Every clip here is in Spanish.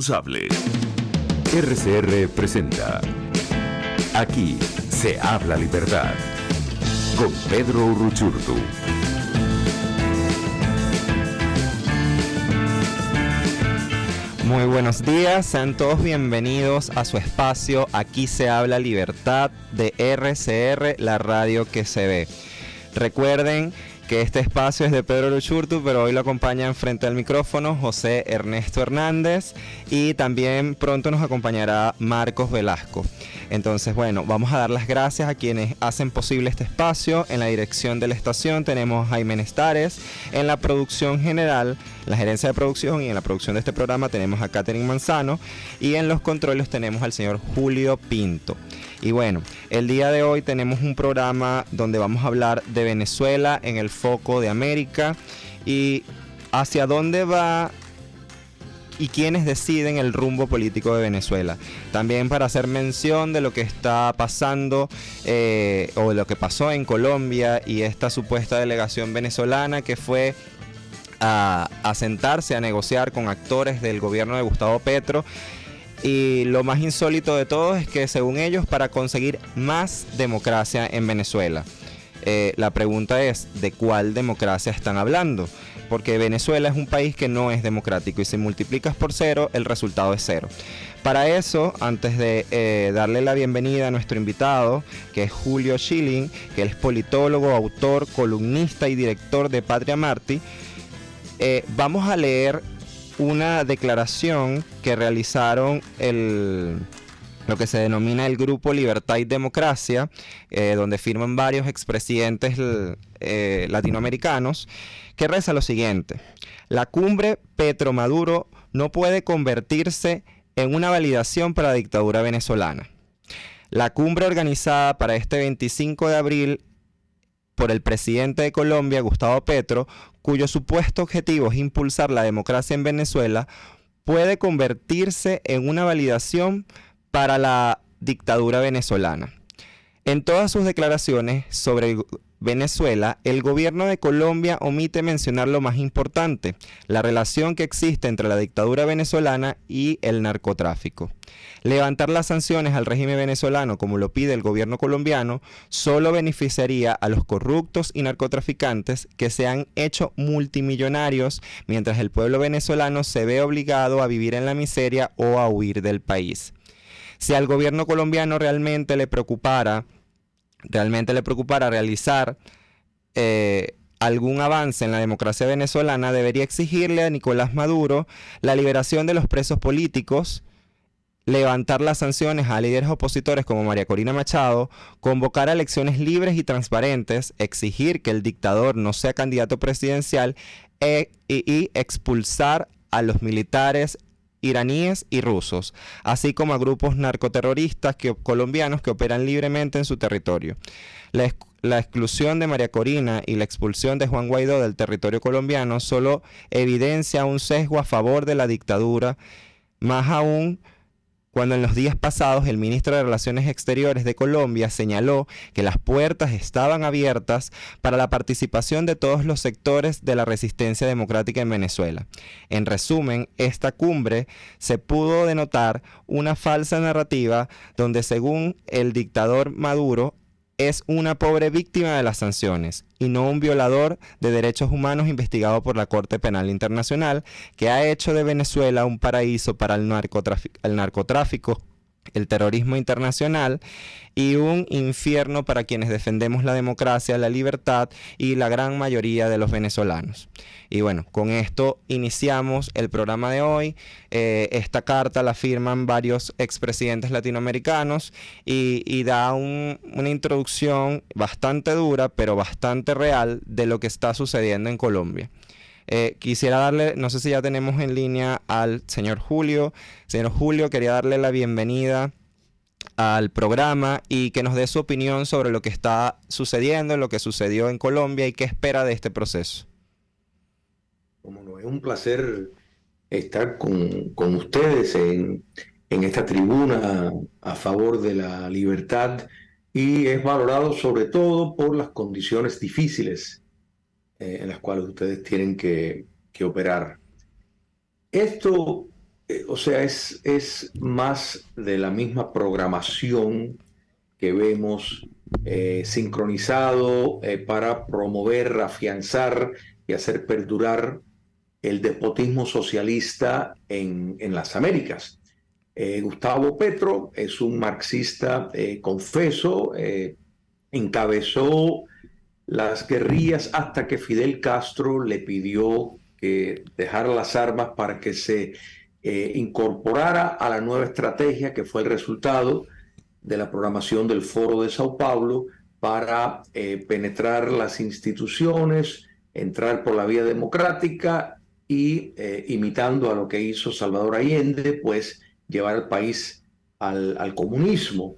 Responsable. RCR presenta Aquí se habla libertad con Pedro Uruchurtu. Muy buenos días, sean todos bienvenidos a su espacio Aquí se habla libertad de RCR, la radio que se ve. Recuerden que este espacio es de Pedro Uruchurtu, pero hoy lo acompañan frente al micrófono José Ernesto Hernández y también pronto nos acompañará Marcos Velasco. Entonces, bueno, vamos a dar las gracias a quienes hacen posible este espacio. En la dirección de la estación tenemos a Jaime Nestares, en la producción general, la gerencia de producción y en la producción de este programa tenemos a Catherine Manzano y en los controles tenemos al señor Julio Pinto. Y bueno, el día de hoy tenemos un programa donde vamos a hablar de Venezuela en el foco de América y hacia dónde va y quiénes deciden el rumbo político de Venezuela. También para hacer mención de lo que está pasando o de lo que pasó en Colombia y esta supuesta delegación venezolana que fue a sentarse a negociar con actores del gobierno de Gustavo Petro. Y lo más insólito de todo es que según ellos para conseguir más democracia en Venezuela. La pregunta es, ¿de cuál democracia están hablando? Porque Venezuela es un país que no es democrático y si multiplicas por cero, el resultado es cero. Para eso, antes de darle la bienvenida a nuestro invitado, que es Julio Schilling, que él es politólogo, autor, columnista y director de Patria Marty, vamos a leer una declaración que realizaron lo que se denomina el Grupo Libertad y Democracia, donde firman varios expresidentes latinoamericanos, que reza lo siguiente: la cumbre Petro-Maduro no puede convertirse en una validación para la dictadura venezolana. La cumbre organizada para este 25 de abril por el presidente de Colombia, Gustavo Petro, cuyo supuesto objetivo es impulsar la democracia en Venezuela, puede convertirse en una validación para la dictadura venezolana. En todas sus declaraciones sobre Venezuela, el gobierno de Colombia omite mencionar lo más importante, la relación que existe entre la dictadura venezolana y el narcotráfico. Levantar las sanciones al régimen venezolano, como lo pide el gobierno colombiano, solo beneficiaría a los corruptos y narcotraficantes que se han hecho multimillonarios, mientras el pueblo venezolano se ve obligado a vivir en la miseria o a huir del país. Si al gobierno colombiano realmente le preocupara realizar algún avance en la democracia venezolana, debería exigirle a Nicolás Maduro la liberación de los presos políticos, levantar las sanciones a líderes opositores como María Corina Machado, convocar a elecciones libres y transparentes, exigir que el dictador no sea candidato presidencial y expulsar a los militares iraníes y rusos, así como a grupos narcoterroristas colombianos que operan libremente en su territorio. La exclusión de María Corina y la expulsión de Juan Guaidó del territorio colombiano solo evidencia un sesgo a favor de la dictadura, más aún cuando en los días pasados el ministro de Relaciones Exteriores de Colombia señaló que las puertas estaban abiertas para la participación de todos los sectores de la resistencia democrática en Venezuela. En resumen, esta cumbre se pudo denotar una falsa narrativa donde, según el dictador Maduro, es una pobre víctima de las sanciones y no un violador de derechos humanos investigado por la Corte Penal Internacional, que ha hecho de Venezuela un paraíso para el narcotráfico, el terrorismo internacional y un infierno para quienes defendemos la democracia, la libertad y la gran mayoría de los venezolanos. Y bueno, con esto iniciamos el programa de hoy. Esta carta la firman varios expresidentes latinoamericanos y da una introducción bastante dura, pero bastante real de lo que está sucediendo en Colombia. Quisiera darle, no sé si ya tenemos en línea al señor Julio. Señor Julio, quería darle la bienvenida al programa y que nos dé su opinión sobre lo que está sucediendo, lo que sucedió en Colombia y qué espera de este proceso. Como no, es un placer estar con ustedes en esta tribuna a favor de la libertad y es valorado sobre todo por las condiciones difíciles en las cuales ustedes tienen que operar. Esto o sea, es más de la misma programación que vemos sincronizado para promover, afianzar y hacer perdurar el despotismo socialista en las Américas. Gustavo Petro es un marxista confeso, encabezó las guerrillas hasta que Fidel Castro le pidió que dejara las armas para que se incorporara a la nueva estrategia que fue el resultado de la programación del Foro de Sao Paulo para penetrar las instituciones, entrar por la vía democrática y imitando a lo que hizo Salvador Allende, pues llevar al país al comunismo.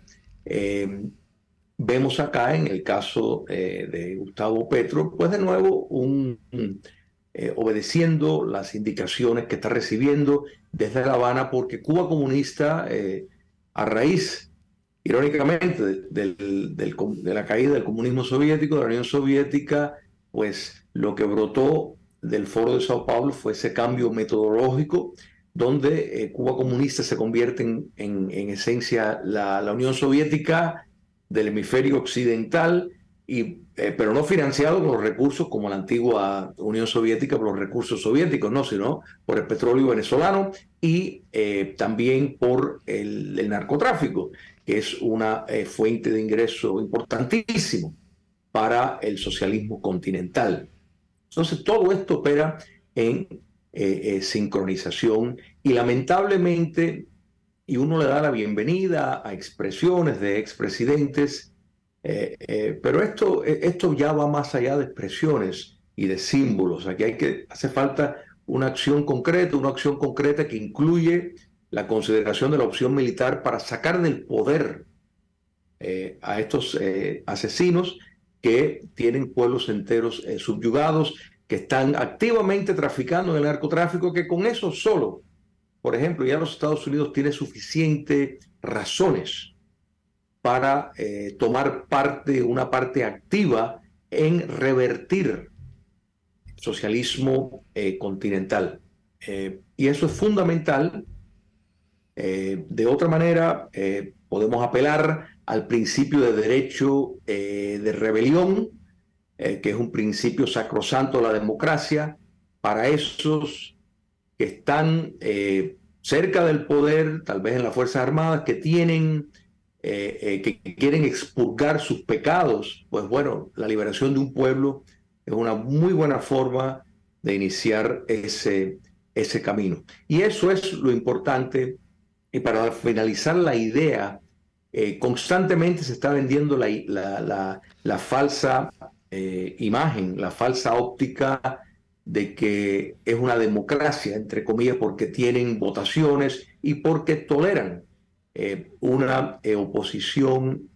Vemos acá en el caso de Gustavo Petro, pues de nuevo obedeciendo las indicaciones que está recibiendo desde La Habana, porque Cuba comunista, a raíz, irónicamente, de la caída del comunismo soviético, de la Unión Soviética, pues lo que brotó del Foro de Sao Paulo fue ese cambio metodológico donde Cuba comunista se convierte en esencia la Unión Soviética del hemisferio occidental, pero no financiado con los recursos como la antigua Unión Soviética, por los recursos soviéticos, no, sino por el petróleo venezolano y también por el narcotráfico, que es una fuente de ingreso importantísimo para el socialismo continental. Entonces, todo esto opera en sincronización y lamentablemente, y uno le da la bienvenida a expresiones de expresidentes, pero esto ya va más allá de expresiones y de símbolos. Aquí hace falta una acción concreta que incluye la consideración de la opción militar para sacar del poder a estos asesinos que tienen pueblos enteros subyugados, que están activamente traficando en el narcotráfico, que con eso solo, por ejemplo, ya los Estados Unidos tienen suficientes razones para tomar una parte activa en revertir el socialismo continental. Y eso es fundamental. De otra manera, podemos apelar al principio de derecho de rebelión, que es un principio sacrosanto de la democracia, para esos que están cerca del poder, tal vez en las Fuerzas Armadas, que quieren expurgar sus pecados. Pues bueno, la liberación de un pueblo es una muy buena forma de iniciar ese camino. Y eso es lo importante. Y para finalizar la idea, constantemente se está vendiendo la falsa imagen, la falsa óptica de que es una democracia, entre comillas, porque tienen votaciones y porque toleran una oposición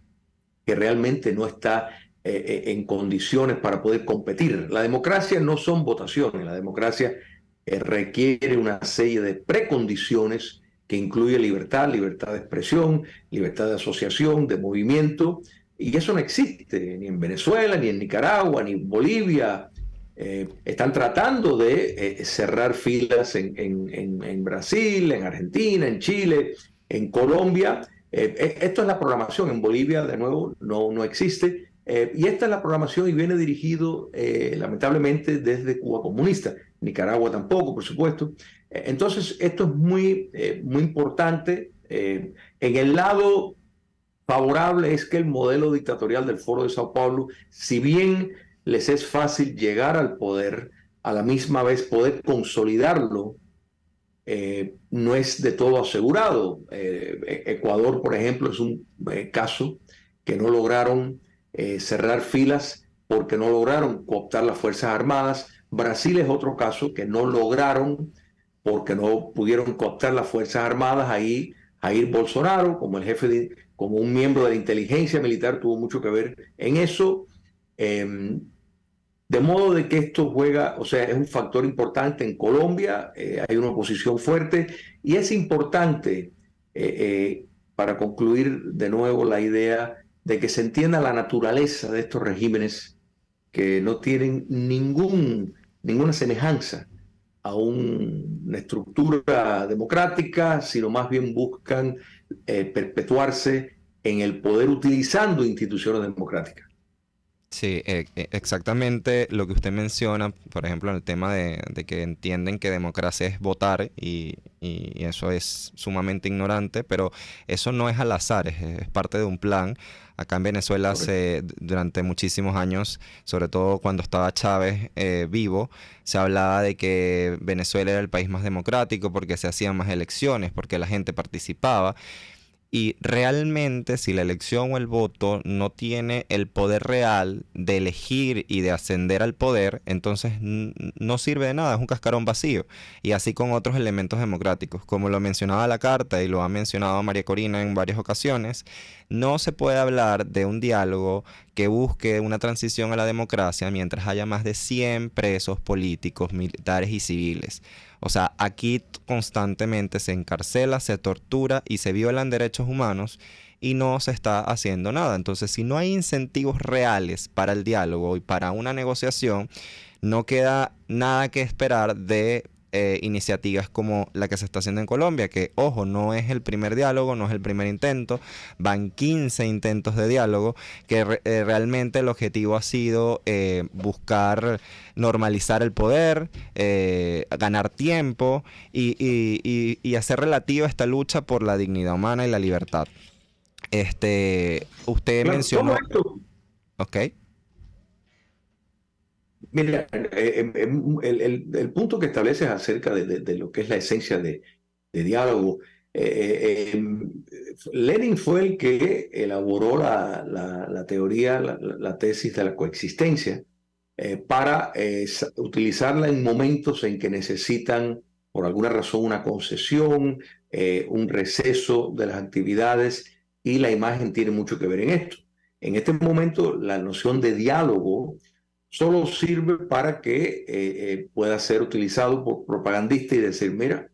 que realmente no está en condiciones para poder competir. La democracia no son votaciones, la democracia requiere una serie de precondiciones que incluye libertad de expresión, libertad de asociación, de movimiento, y eso no existe ni en Venezuela, ni en Nicaragua, ni en Bolivia. Están tratando de cerrar filas en Brasil, en Argentina, en Chile, en Colombia. Esto es la programación. En Bolivia, de nuevo, no existe. Y esta es la programación y viene dirigido, lamentablemente, desde Cuba comunista. Nicaragua tampoco, por supuesto. Entonces, esto es muy importante. En el lado favorable es que el modelo dictatorial del Foro de Sao Paulo, si bien les es fácil llegar al poder, a la misma vez poder consolidarlo, no es de todo asegurado. Ecuador, por ejemplo, es un caso que no lograron cerrar filas porque no lograron cooptar las Fuerzas Armadas. Brasil es otro caso que no lograron porque no pudieron cooptar las Fuerzas Armadas. Ahí Jair Bolsonaro, como un miembro de la inteligencia militar, tuvo mucho que ver en eso. De modo de que esto es un factor importante en Colombia. Hay una oposición fuerte y es importante, para concluir de nuevo la idea de que se entienda la naturaleza de estos regímenes que no tienen ninguna semejanza una estructura democrática, sino más bien buscan perpetuarse en el poder utilizando instituciones democráticas. Sí, exactamente lo que usted menciona, por ejemplo, en el tema de que entienden que democracia es votar y eso es sumamente ignorante, pero eso no es al azar, es parte de un plan. Acá en Venezuela Correcto. durante muchísimos años, sobre todo cuando estaba Chávez vivo, se hablaba de que Venezuela era el país más democrático porque se hacían más elecciones, porque la gente participaba. Y realmente, si la elección o el voto no tiene el poder real de elegir y de ascender al poder, entonces no sirve de nada, es un cascarón vacío. Y así con otros elementos democráticos. Como lo mencionaba la carta y lo ha mencionado María Corina en varias ocasiones, no se puede hablar de un diálogo que busque una transición a la democracia mientras haya más de 100 presos políticos, militares y civiles. O sea, aquí constantemente se encarcela, se tortura y se violan derechos humanos y no se está haciendo nada. Entonces, si no hay incentivos reales para el diálogo y para una negociación, no queda nada que esperar de iniciativas como la que se está haciendo en Colombia, que, ojo, no es el primer diálogo, no es el primer intento, van 15 intentos de diálogo, que realmente el objetivo ha sido buscar normalizar el poder, ganar tiempo y hacer relativa esta lucha por la dignidad humana y la libertad. Usted Claro, todo mencionó, esto, ok, mira, el punto que estableces acerca de lo que es la esencia de diálogo, Lenin fue el que elaboró la teoría, la tesis de la coexistencia, para utilizarla en momentos en que necesitan, por alguna razón, una concesión, un receso de las actividades, y la imagen tiene mucho que ver en esto. En este momento, la noción de diálogo solo sirve para que pueda ser utilizado por propagandistas y decir, mira,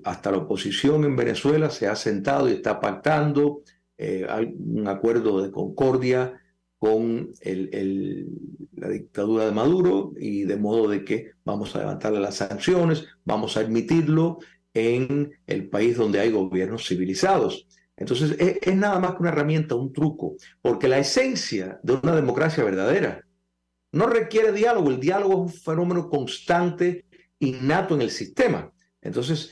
hasta la oposición en Venezuela se ha sentado y está pactando, hay un acuerdo de concordia con la dictadura de Maduro, y de modo de que vamos a levantarle las sanciones, vamos a admitirlo en el país donde hay gobiernos civilizados. Entonces es nada más que una herramienta, un truco, porque la esencia de una democracia verdadera no requiere diálogo. El diálogo es un fenómeno constante, innato en el sistema. Entonces,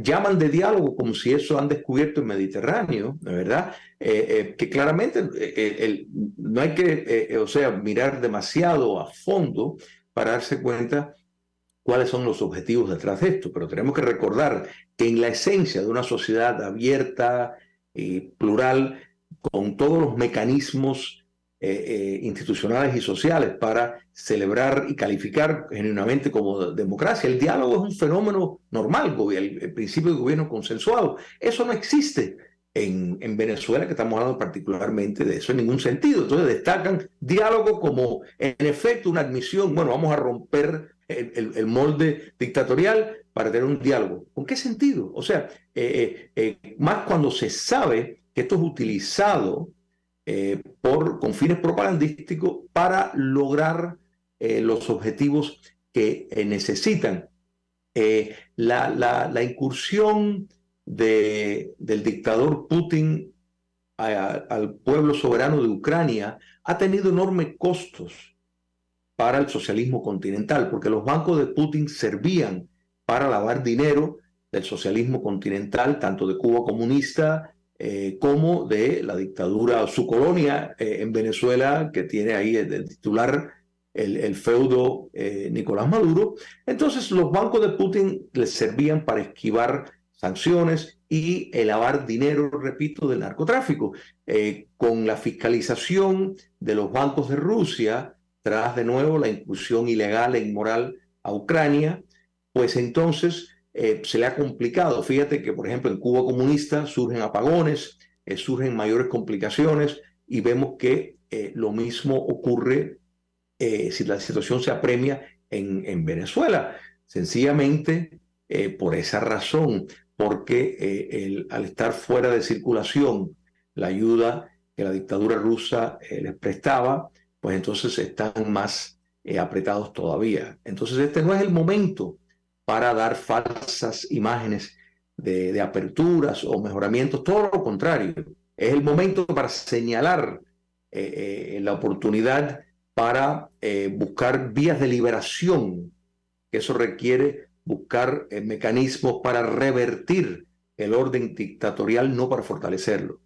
llaman de diálogo como si eso han descubierto el Mediterráneo, ¿de verdad? Que claramente no hay que, o sea, mirar demasiado a fondo para darse cuenta cuáles son los objetivos detrás de esto. Pero tenemos que recordar que en la esencia de una sociedad abierta y plural, con todos los mecanismos institucionales y sociales para celebrar y calificar genuinamente como democracia. El diálogo es un fenómeno normal, el principio de gobierno consensuado. Eso no existe en Venezuela, que estamos hablando particularmente de eso en ningún sentido. Entonces destacan diálogo como, en efecto, una admisión. Bueno, vamos a romper molde dictatorial para tener un diálogo. ¿Con qué sentido? O sea, más cuando se sabe que esto es utilizado con fines propagandísticos para lograr los objetivos que necesitan. La incursión del dictador Putin al pueblo soberano de Ucrania ha tenido enormes costos para el socialismo continental, porque los bancos de Putin servían para lavar dinero del socialismo continental, tanto de Cuba comunista como de la dictadura, su colonia en Venezuela, que tiene ahí el titular, el feudo Nicolás Maduro. Entonces los bancos de Putin les servían para esquivar sanciones y lavar dinero, repito, del narcotráfico. Con la fiscalización de los bancos de Rusia, tras de nuevo la incursión ilegal e inmoral a Ucrania, pues entonces se le ha complicado. Fíjate que, por ejemplo, en Cuba comunista surgen apagones, surgen mayores complicaciones, y vemos que lo mismo ocurre si la situación se apremia en Venezuela. Sencillamente por esa razón, porque al estar fuera de circulación la ayuda que la dictadura rusa les prestaba, pues entonces están más apretados todavía. Entonces este no es el momento para dar falsas imágenes de aperturas o mejoramientos, todo lo contrario. Es el momento para señalar la oportunidad para buscar vías de liberación, que eso requiere buscar mecanismos para revertir el orden dictatorial, no para fortalecerlo.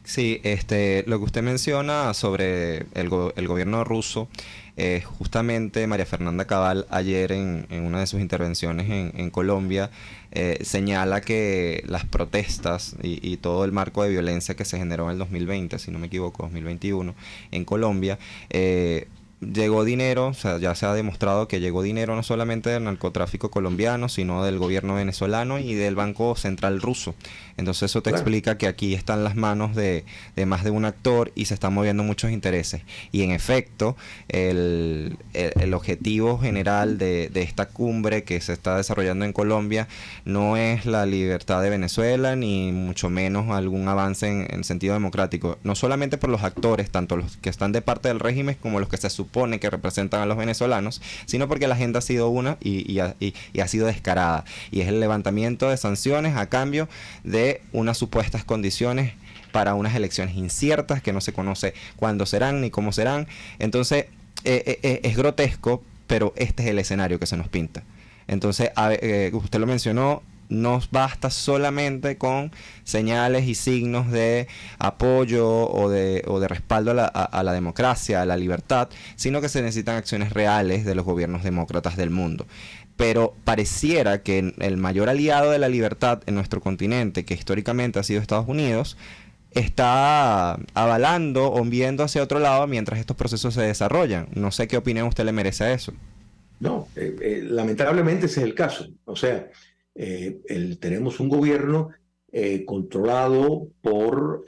Sí, lo que usted menciona sobre el gobierno ruso, justamente María Fernanda Cabal ayer en una de sus intervenciones en Colombia señala que las protestas y todo el marco de violencia que se generó en el 2020, si no me equivoco, 2021, en Colombia, llegó dinero, o sea, ya se ha demostrado que llegó dinero no solamente del narcotráfico colombiano, sino del gobierno venezolano y del Banco Central ruso. Entonces eso te explica que aquí están las manos de más de un actor y se están moviendo muchos intereses. Y en efecto, el objetivo general de esta cumbre que se está desarrollando en Colombia no es la libertad de Venezuela, ni mucho menos algún avance en sentido democrático. No solamente por los actores, tanto los que están de parte del régimen como los que se supone que representan a los venezolanos, sino porque la agenda ha sido una y ha sido descarada. Y es el levantamiento de sanciones a cambio de unas supuestas condiciones para unas elecciones inciertas que no se conoce cuándo serán ni cómo serán. Entonces es grotesco, pero este es el escenario que se nos pinta. Entonces usted lo mencionó, no basta solamente con señales y signos de apoyo o de respaldo a la democracia, a la libertad, sino que se necesitan acciones reales de los gobiernos demócratas del mundo. Pero pareciera que el mayor aliado de la libertad en nuestro continente, que históricamente ha sido Estados Unidos, está avalando o viendo hacia otro lado mientras estos procesos se desarrollan. No sé qué opinión usted le merece a eso. No, lamentablemente ese es el caso. O sea, tenemos un gobierno controlado por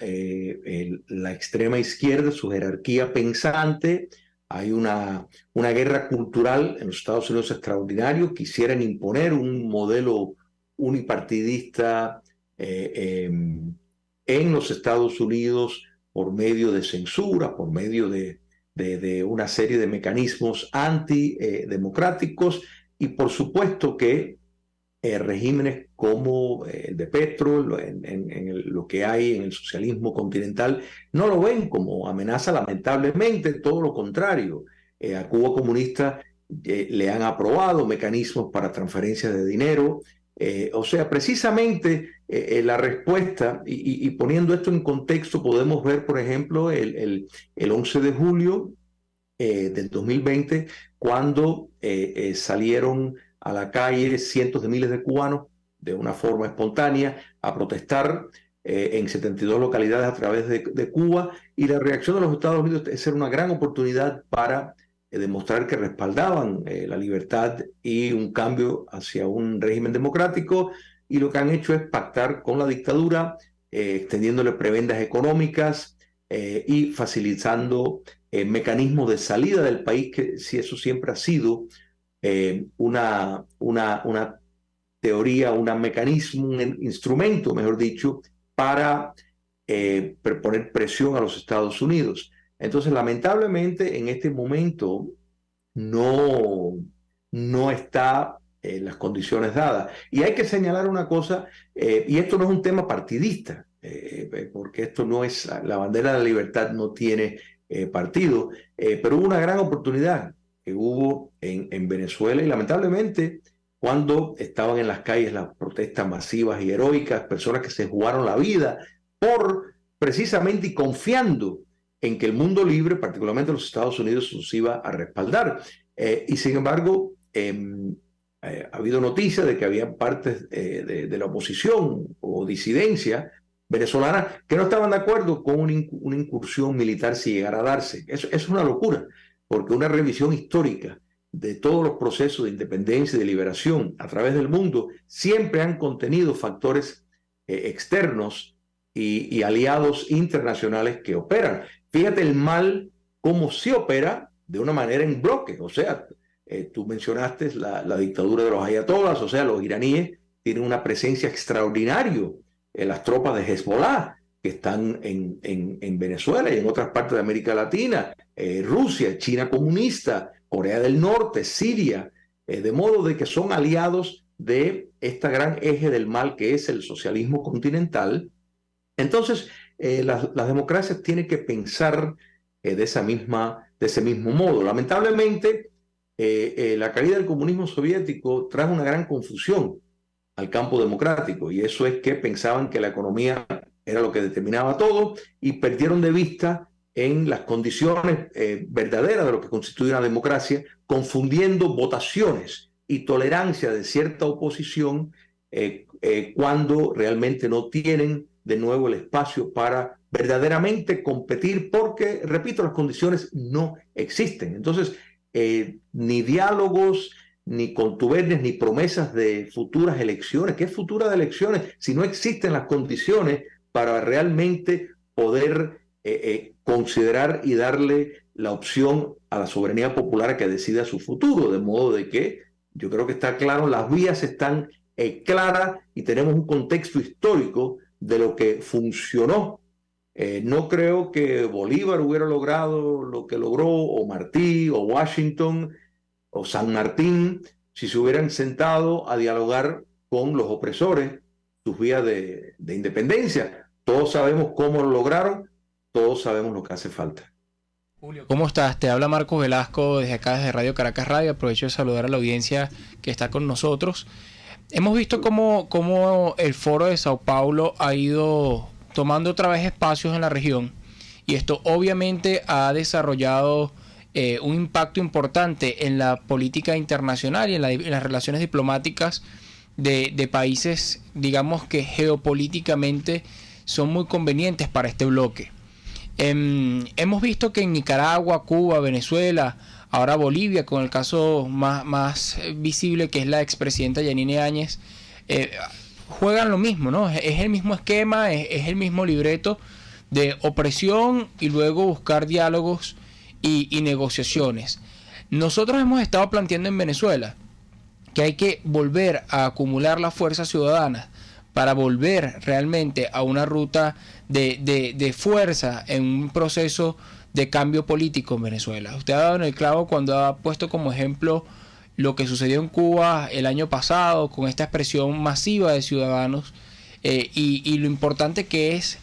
la extrema izquierda, su jerarquía pensante. Hay una guerra cultural en los Estados Unidos extraordinario. Quisieran imponer un modelo unipartidista en los Estados Unidos por medio de censura, por medio de una serie de mecanismos antidemocráticos y por supuesto que regímenes como el de Petro, lo que hay en el socialismo continental, no lo ven como amenaza, lamentablemente, todo lo contrario. A Cuba comunista le han aprobado mecanismos para transferencias de dinero. O sea, precisamente la respuesta, y poniendo esto en contexto, podemos ver, por ejemplo, el 11 de julio del 2020, cuando salieron a la calle cientos de miles de cubanos de una forma espontánea a protestar en 72 localidades a través de Cuba, y la reacción de los Estados Unidos es ser una gran oportunidad para demostrar que respaldaban la libertad y un cambio hacia un régimen democrático, y lo que han hecho es pactar con la dictadura, extendiéndole prebendas económicas y facilitando mecanismos de salida del país, que si eso siempre ha sido una teoría, un mecanismo, un instrumento, mejor dicho, para poner presión a los Estados Unidos. Entonces, lamentablemente, en este momento no está las condiciones dadas. Y hay que señalar una cosa, y esto no es un tema partidista, porque esto no es, la bandera de la libertad no tiene partido, pero hubo una gran oportunidad que hubo en Venezuela, y lamentablemente cuando estaban en las calles las protestas masivas y heroicas, personas que se jugaron la vida por precisamente y confiando en que el mundo libre, particularmente los Estados Unidos, los iba a respaldar. Y sin embargo, ha habido noticias de que había partes de la oposición o disidencia venezolana que no estaban de acuerdo con una incursión militar si llegara a darse. Eso es una locura, porque una revisión histórica de todos los procesos de independencia y de liberación a través del mundo siempre han contenido factores externos y aliados internacionales que operan. Fíjate el mal cómo se opera de una manera en bloque. O sea, tú mencionaste la dictadura de los ayatolás, o sea, los iraníes tienen una presencia extraordinaria en las tropas de Hezbollah que están en Venezuela y en otras partes de América Latina, Rusia, China comunista, Corea del Norte, Siria, de modo de que son aliados de este gran eje del mal que es el socialismo continental. Entonces, las democracias tienen que pensar de ese mismo modo. Lamentablemente, la caída del comunismo soviético trajo una gran confusión al campo democrático, y eso es que pensaban que la economía era lo que determinaba todo y perdieron de vista en las condiciones verdaderas de lo que constituye una democracia, confundiendo votaciones y tolerancia de cierta oposición cuando realmente no tienen de nuevo el espacio para verdaderamente competir, porque, repito, las condiciones no existen. Entonces, ni diálogos, ni contubernias, ni promesas de futuras elecciones. ¿Qué futuras elecciones si no existen las condiciones para realmente poder considerar y darle la opción a la soberanía popular que decida su futuro? De modo de que yo creo que está claro, las vías están claras y tenemos un contexto histórico de lo que funcionó. No creo que Bolívar hubiera logrado lo que logró, o Martí, o Washington, o San Martín, si se hubieran sentado a dialogar con los opresores sus vías de independencia. Todos sabemos cómo lo lograron, todos sabemos lo que hace falta. Julio, ¿cómo estás? Te habla Marcos Velasco desde acá, desde Radio Caracas Radio. Aprovecho de saludar a la audiencia que está con nosotros. Hemos visto cómo el Foro de Sao Paulo ha ido tomando otra vez espacios en la región, y esto obviamente ha desarrollado un impacto importante en la política internacional y en las relaciones diplomáticas de países, digamos, que geopolíticamente son muy convenientes para este bloque. Hemos visto que en Nicaragua, Cuba, Venezuela, ahora Bolivia, con el caso más visible, que es la expresidenta Yanine Áñez, juegan lo mismo, ¿no? Es el mismo esquema, es el mismo libreto de opresión y luego buscar diálogos y negociaciones. Nosotros hemos estado planteando en Venezuela que hay que volver a acumular las fuerzas ciudadanas para volver realmente a una ruta de fuerza en un proceso de cambio político en Venezuela. Usted ha dado en el clavo cuando ha puesto como ejemplo lo que sucedió en Cuba el año pasado con esta expresión masiva de ciudadanos y lo importante que es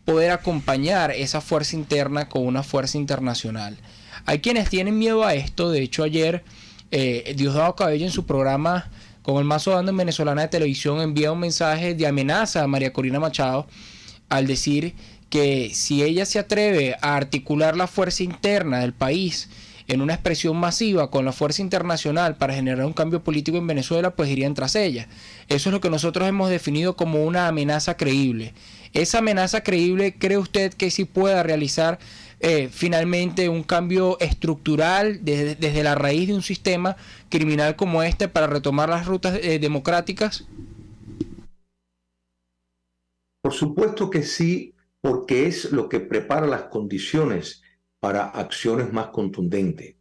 poder acompañar esa fuerza interna con una fuerza internacional. Hay quienes tienen miedo a esto. De hecho, ayer Diosdado Cabello, en su programa Con el Mazo Dando en Venezolana de Televisión, envía un mensaje de amenaza a María Corina Machado al decir que si ella se atreve a articular la fuerza interna del país en una expresión masiva con la fuerza internacional para generar un cambio político en Venezuela, pues irían tras ella. Eso es lo que nosotros hemos definido como una amenaza creíble. ¿Esa amenaza creíble cree usted que sí pueda realizar finalmente un cambio estructural desde la raíz de un sistema criminal como este para retomar las rutas democráticas? Por supuesto que sí, porque es lo que prepara las condiciones para acciones más contundentes.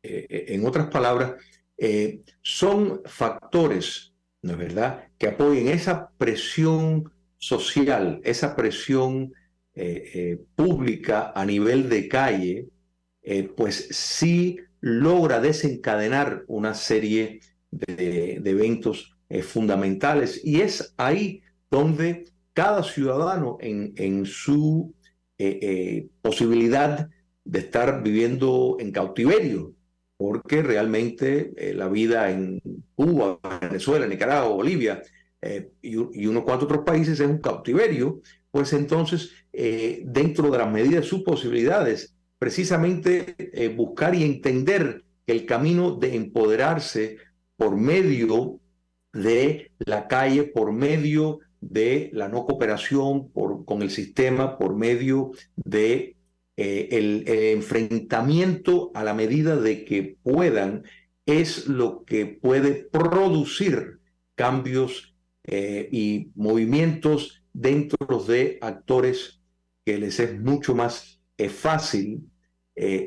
En otras palabras, son factores, ¿no es verdad?, que apoyen esa presión social, esa presión pública a nivel de calle, pues sí logra desencadenar una serie de eventos fundamentales, y es ahí donde cada ciudadano en su posibilidad de estar viviendo en cautiverio, porque realmente la vida en Cuba, Venezuela, Nicaragua, Bolivia y unos cuantos otros países es un cautiverio. Pues entonces, dentro de las medidas de sus posibilidades, precisamente buscar y entender que el camino de empoderarse por medio de la calle, por medio de la no cooperación con el sistema, por medio de el enfrentamiento a la medida de que puedan, es lo que puede producir cambios y movimientos dentro de actores que les es mucho más fácil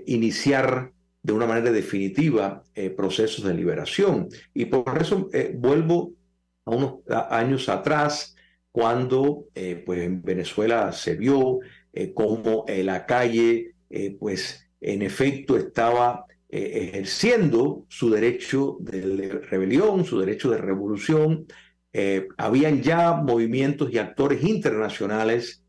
iniciar de una manera definitiva procesos de liberación. Y por eso vuelvo a unos años atrás, cuando pues en Venezuela se vio cómo la calle pues en efecto estaba ejerciendo su derecho de rebelión, su derecho de revolución. Habían ya movimientos y actores internacionales,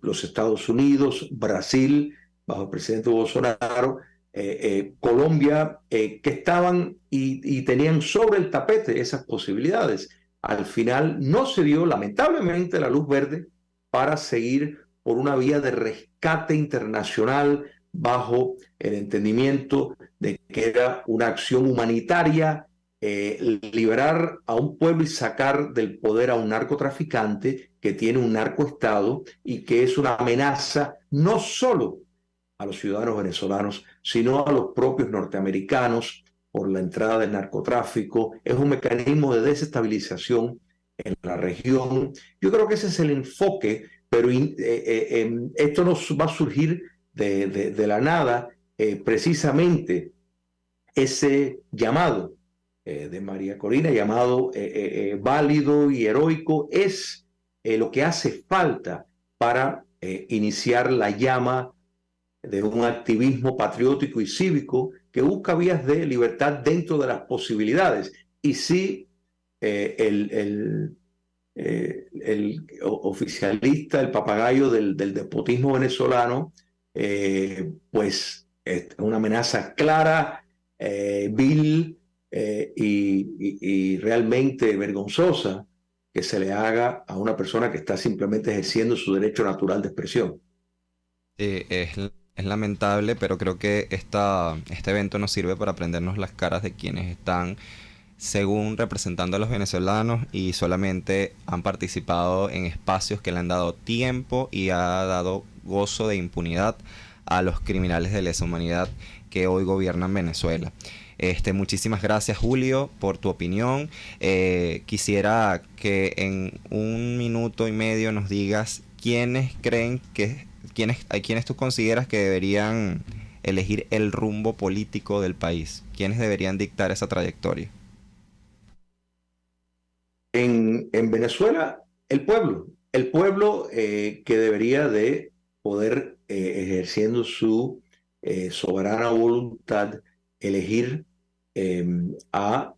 los Estados Unidos, Brasil, bajo el presidente Bolsonaro, Colombia, que estaban y tenían sobre el tapete esas posibilidades. Al final no se dio, lamentablemente, la luz verde para seguir por una vía de rescate internacional bajo el entendimiento de que era una acción humanitaria, liberar a un pueblo y sacar del poder a un narcotraficante que tiene un narcoestado y que es una amenaza no solo a los ciudadanos venezolanos, sino a los propios norteamericanos por la entrada del narcotráfico. Es un mecanismo de desestabilización en la región. Yo creo que ese es el enfoque, pero esto no va a surgir de la nada. Precisamente ese llamado de María Corina, llamado válido y heroico, es lo que hace falta para iniciar la llama de un activismo patriótico y cívico que busca vías de libertad dentro de las posibilidades. Y sí, el oficialista, el papagayo del despotismo venezolano, pues es una amenaza clara, vil y realmente vergonzosa que se le haga a una persona que está simplemente ejerciendo su derecho natural de expresión. Es lamentable, pero creo que este evento nos sirve para prendernos las caras de quienes están, según representando a los venezolanos, y solamente han participado en espacios que le han dado tiempo y ha dado gozo de impunidad a los criminales de lesa humanidad que hoy gobiernan Venezuela. Muchísimas gracias, Julio, por tu opinión. Quisiera que en 1 minuto y medio nos digas quiénes tú consideras que deberían elegir el rumbo político del país, quiénes deberían dictar esa trayectoria. En Venezuela, el pueblo que debería de poder, ejerciendo su soberana voluntad, elegir a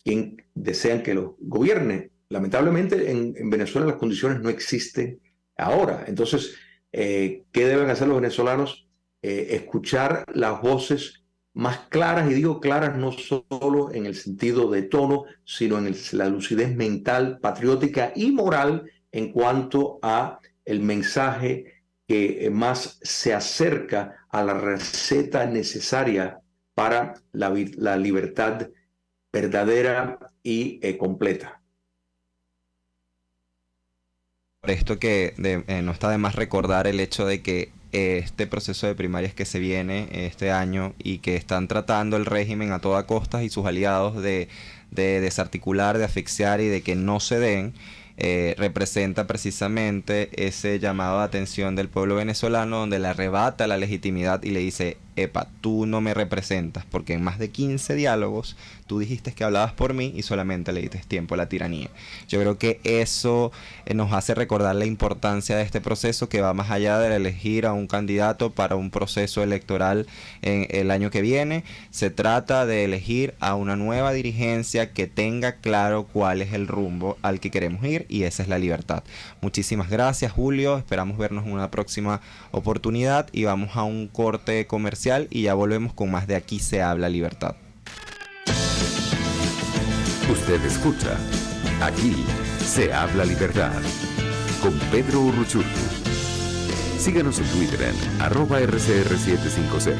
quien desean que los gobierne. Lamentablemente en Venezuela las condiciones no existen ahora. Entonces, ¿qué deben hacer los venezolanos? Escuchar las voces más claras, y digo claras no solo en el sentido de tono, sino en la lucidez mental, patriótica y moral en cuanto a el mensaje que más se acerca a la receta necesaria para la libertad verdadera y completa. Por esto que no está de más recordar el hecho de que este proceso de primarias que se viene este año y que están tratando el régimen a toda costa y sus aliados de desarticular, de asfixiar y de que no se den, representa precisamente ese llamado de atención del pueblo venezolano, donde le arrebata la legitimidad y le dice: epa, tú no me representas, porque en más de 15 diálogos tú dijiste que hablabas por mí y solamente le diste tiempo a la tiranía. Yo creo que eso nos hace recordar la importancia de este proceso, que va más allá de elegir a un candidato para un proceso electoral en el año que viene. Se trata de elegir a una nueva dirigencia que tenga claro cuál es el rumbo al que queremos ir, y esa es la libertad. Muchísimas gracias, Julio. Esperamos vernos en una próxima oportunidad y vamos a un corte comercial y ya volvemos con más de Aquí se habla libertad. Usted escucha Aquí se habla libertad con Pedro Urruchurtu. Síganos en Twitter en @RCR750,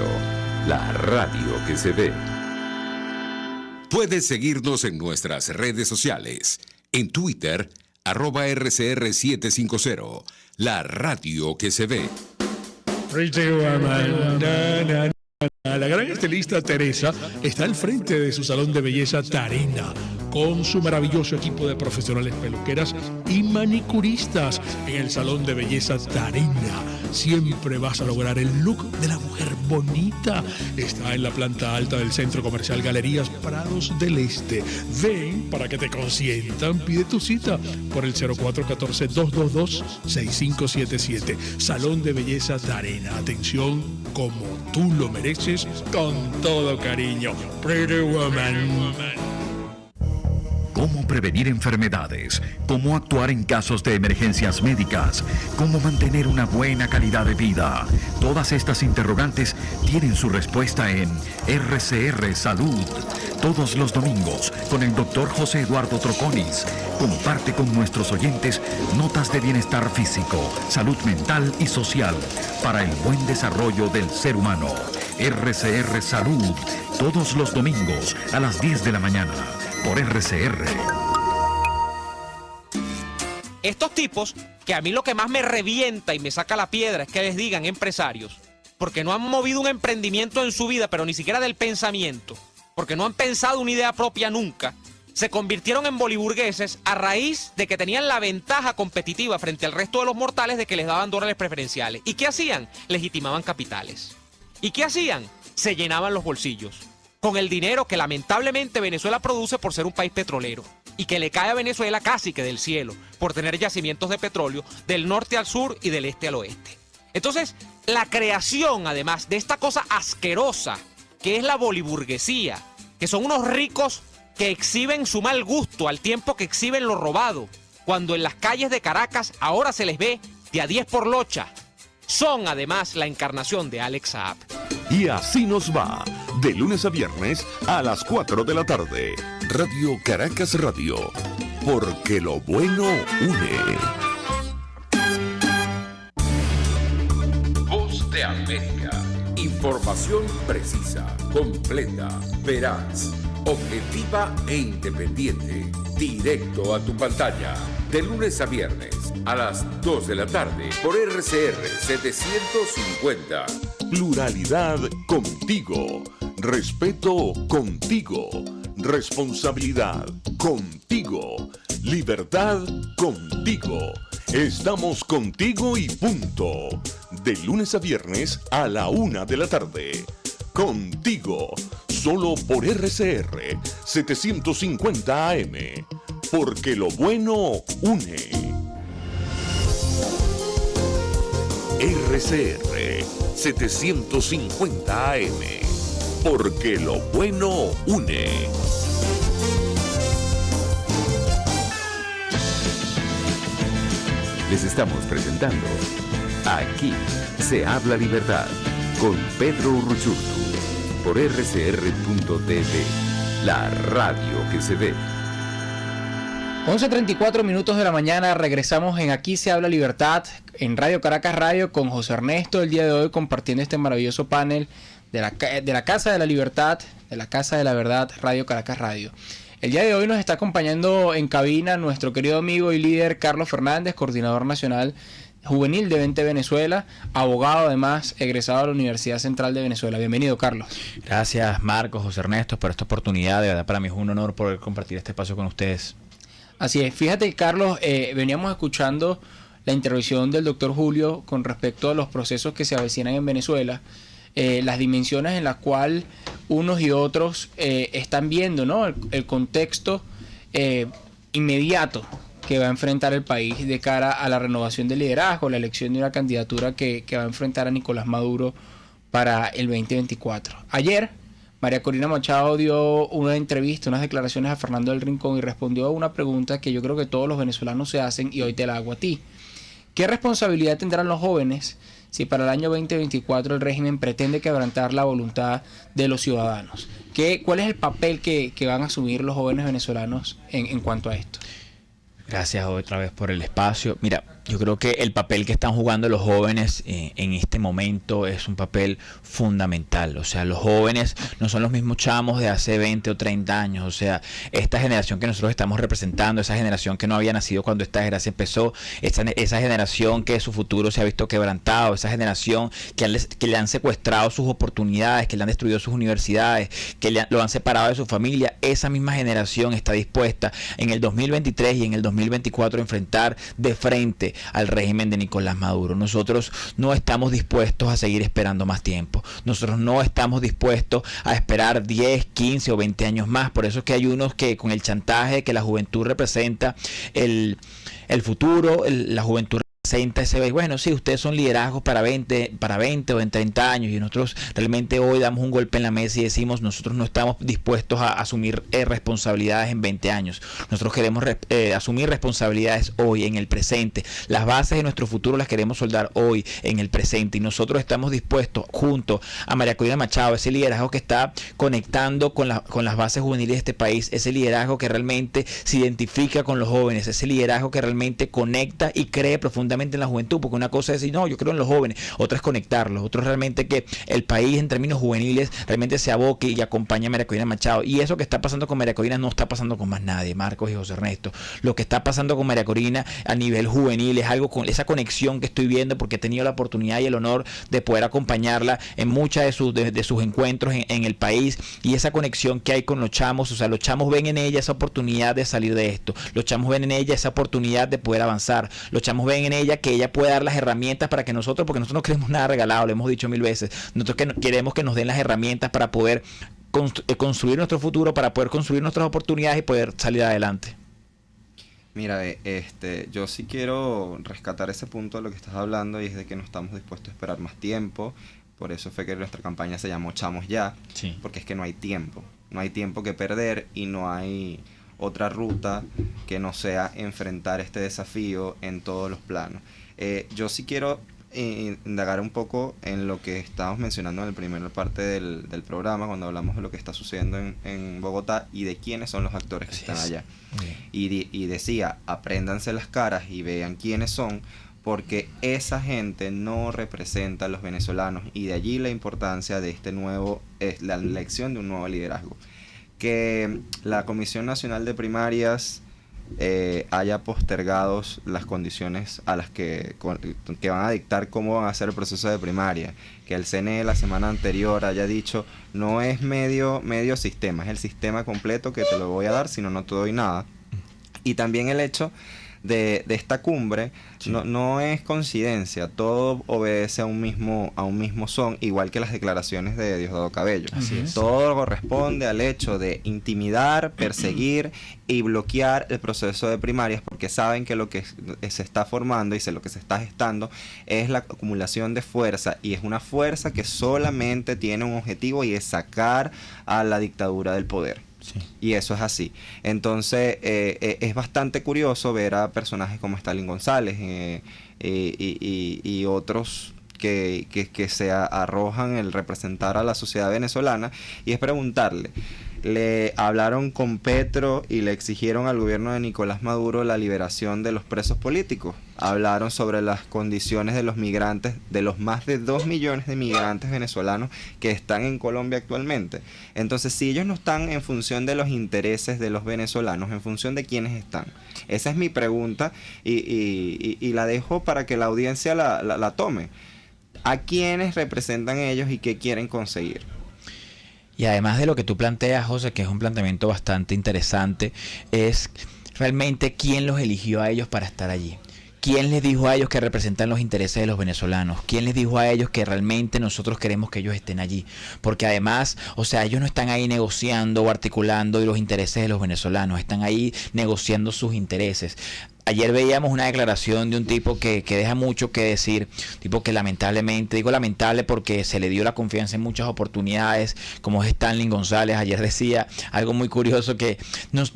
la radio que se ve. Puedes seguirnos en nuestras redes sociales. En Twitter, @RCR750, la radio que se ve. La gran estilista Teresa está al frente de su salón de belleza Tarina, con su maravilloso equipo de profesionales peluqueras y manicuristas. En el salón de belleza Tarina siempre vas a lograr el look de la mujer bonita. Está en la planta alta del Centro Comercial Galerías Prados del Este. Ven para que te consientan. Pide tu cita por el 0414-222-6577. Salón de belleza Tarina. Atención como tú lo mereces Martínez con todo cariño. Pretty Woman. Cómo prevenir enfermedades, cómo actuar en casos de emergencias médicas, cómo mantener una buena calidad de vida. Todas estas interrogantes tienen su respuesta en RCR Salud. Todos los domingos, con el Dr. José Eduardo Troconis, comparte con nuestros oyentes notas de bienestar físico, salud mental y social para el buen desarrollo del ser humano. RCR Salud, todos los domingos a las 10 de la mañana. Por RCR. Estos tipos, que a mí lo que más me revienta y me saca la piedra es que les digan empresarios, porque no han movido un emprendimiento en su vida, pero ni siquiera del pensamiento, porque no han pensado una idea propia nunca, se convirtieron en boliburgueses a raíz de que tenían la ventaja competitiva frente al resto de los mortales de que les daban dólares preferenciales. ¿Y qué hacían? Legitimaban capitales. ¿Y qué hacían? Se llenaban los bolsillos con el dinero que lamentablemente Venezuela produce por ser un país petrolero y que le cae a Venezuela casi que del cielo por tener yacimientos de petróleo del norte al sur y del este al oeste. Entonces, la creación además de esta cosa asquerosa que es la boliburguesía, que son unos ricos que exhiben su mal gusto al tiempo que exhiben lo robado, cuando en las calles de Caracas ahora se les ve de a 10 por locha, son además la encarnación de Alex Saab. Y así nos va, de lunes a viernes a las 4 de la tarde. Radio Caracas Radio, porque lo bueno une. Voz de América. Información precisa, completa, veraz, objetiva e independiente. Directo a tu pantalla. De lunes a viernes a las 2 de la tarde por RCR 750. Pluralidad contigo. Respeto contigo. Responsabilidad contigo. Libertad contigo. Estamos contigo y punto. De lunes a viernes a la 1 de la tarde. Contigo. Solo por RCR 750 AM. Porque lo bueno une. RCR 750 AM. Porque lo bueno une. Les estamos presentando Aquí se habla libertad con Pedro Urruchurtu por rcr.tv, la radio que se ve. 11:34 minutos de la mañana, regresamos en Aquí se habla libertad en Radio Caracas Radio con José Ernesto el día de hoy compartiendo este maravilloso panel de la Casa de la Libertad, de la Casa de la Verdad, Radio Caracas Radio. El día de hoy nos está acompañando en cabina nuestro querido amigo y líder Carlos Fernández, coordinador nacional juvenil de 20 Venezuela, abogado además, egresado de la Universidad Central de Venezuela. Bienvenido, Carlos. Gracias, Marcos, José Ernesto, por esta oportunidad. De verdad, para mí es un honor poder compartir este espacio con ustedes. Así es. Fíjate, Carlos, veníamos escuchando la intervención del doctor Julio con respecto a los procesos que se avecinan en Venezuela, las dimensiones en las cuales unos y otros están viendo, ¿no? El contexto inmediato que va a enfrentar el país de cara a la renovación del liderazgo, la elección de una candidatura que va a enfrentar a Nicolás Maduro para el 2024. Ayer, María Corina Machado dio una entrevista, unas declaraciones a Fernando del Rincón y respondió a una pregunta que yo creo que todos los venezolanos se hacen y hoy te la hago a ti. ¿Qué responsabilidad tendrán los jóvenes si para el año 2024 el régimen pretende quebrantar la voluntad de los ciudadanos? ¿Cuál es el papel que van a asumir los jóvenes venezolanos en cuanto a esto? Gracias otra vez por el espacio. Mira, yo creo que el papel que están jugando los jóvenes en este momento es un papel fundamental. O sea, los jóvenes no son los mismos chamos de hace 20 o 30 años. O sea, esta generación que nosotros estamos representando, esa generación que no había nacido cuando esta desgracia empezó, esa generación que su futuro se ha visto quebrantado, esa generación que le han secuestrado sus oportunidades, que le han destruido sus universidades, que lo han separado de su familia, esa misma generación está dispuesta en el 2023 y en el 2024 a enfrentar de frente al régimen de Nicolás Maduro. Nosotros no estamos dispuestos a seguir esperando más tiempo. Nosotros no estamos dispuestos a esperar 10, 15 o 20 años más. Por eso es que hay unos que con el chantaje de que la juventud representa el futuro, la juventud representa ese, bueno, sí, ustedes son liderazgos para 20 o en 30 años, y nosotros realmente hoy damos un golpe en la mesa y decimos, nosotros no estamos dispuestos a asumir responsabilidades en 20 años. Nosotros queremos asumir responsabilidades hoy, en el presente. Las bases de nuestro futuro las queremos soldar hoy, en el presente, y nosotros estamos dispuestos, junto a María Corina Machado, ese liderazgo que está conectando con las bases juveniles de este país, ese liderazgo que realmente se identifica con los jóvenes, ese liderazgo que realmente conecta y cree profundamente en la juventud, porque una cosa es decir, no, yo creo en los jóvenes, otra es conectarlos, otro es realmente que el país en términos juveniles realmente se aboque y acompañe a María Corina Machado. Y eso que está pasando con María Corina no está pasando con más nadie, Marcos y José Ernesto. Lo que está pasando con María Corina a nivel juvenil es algo con esa conexión que estoy viendo, porque he tenido la oportunidad y el honor de poder acompañarla en muchas de sus encuentros en el país, y esa conexión que hay con los chamos. O sea, los chamos ven en ella esa oportunidad de salir de esto, los chamos ven en ella esa oportunidad de poder avanzar, los chamos ven en ella que ella puede dar las herramientas para que nosotros, porque nosotros no queremos nada regalado, lo hemos dicho 1000 veces, nosotros queremos que nos den las herramientas para poder construir nuestro futuro, para poder construir nuestras oportunidades y poder salir adelante. Mira, yo sí quiero rescatar ese punto de lo que estás hablando, y es de que no estamos dispuestos a esperar más tiempo. Por eso fue que nuestra campaña se llamó Chamos Ya, sí. Porque es que no hay tiempo que perder, y no hay otra ruta que no sea enfrentar este desafío en todos los planos. Yo sí quiero indagar un poco en lo que estábamos mencionando en la primera parte del programa, cuando hablamos de lo que está sucediendo en Bogotá y de quiénes son los actores que están allá. Y decía, apréndanse las caras y vean quiénes son, porque esa gente no representa a los venezolanos, y de allí la importancia de la elección de un nuevo liderazgo. Que la Comisión Nacional de Primarias haya postergado las condiciones a las que van a dictar cómo van a ser el proceso de primaria, que el CNE la semana anterior haya dicho, no es medio sistema, es el sistema completo que te lo voy a dar, si no, no te doy nada. Y también el hecho de esta cumbre, sí. no es coincidencia, todo obedece a un mismo son, igual que las declaraciones de Diosdado Cabello. Todo corresponde al hecho de intimidar, perseguir y bloquear el proceso de primarias, porque saben que lo que se está formando y lo que se está gestando es la acumulación de fuerza, y es una fuerza que solamente tiene un objetivo, y es sacar a la dictadura del poder. Sí. Y eso es así. Entonces es bastante curioso ver a personajes como Stalin González y otros que se arrojan el representar a la sociedad venezolana, y es preguntarle, le hablaron con Petro y le exigieron al gobierno de Nicolás Maduro la liberación de los presos políticos, hablaron sobre las condiciones de los migrantes, de los más de 2 millones de migrantes venezolanos que están en Colombia actualmente. Entonces, si ellos no están en función de los intereses de los venezolanos, en función de quiénes están, esa es mi pregunta, y la dejo para que la audiencia la tome. ¿A quiénes representan ellos y qué quieren conseguir? Y además de lo que tú planteas, José, que es un planteamiento bastante interesante, es realmente quién los eligió a ellos para estar allí. ¿Quién les dijo a ellos que representan los intereses de los venezolanos? ¿Quién les dijo a ellos que realmente nosotros queremos que ellos estén allí? Porque además, o sea, ellos no están ahí negociando o articulando los intereses de los venezolanos, están ahí negociando sus intereses. Ayer veíamos una declaración de un tipo que deja mucho que decir, tipo que lamentablemente, digo lamentable porque se le dio la confianza en muchas oportunidades, como es Stalin González. Ayer decía algo muy curioso, que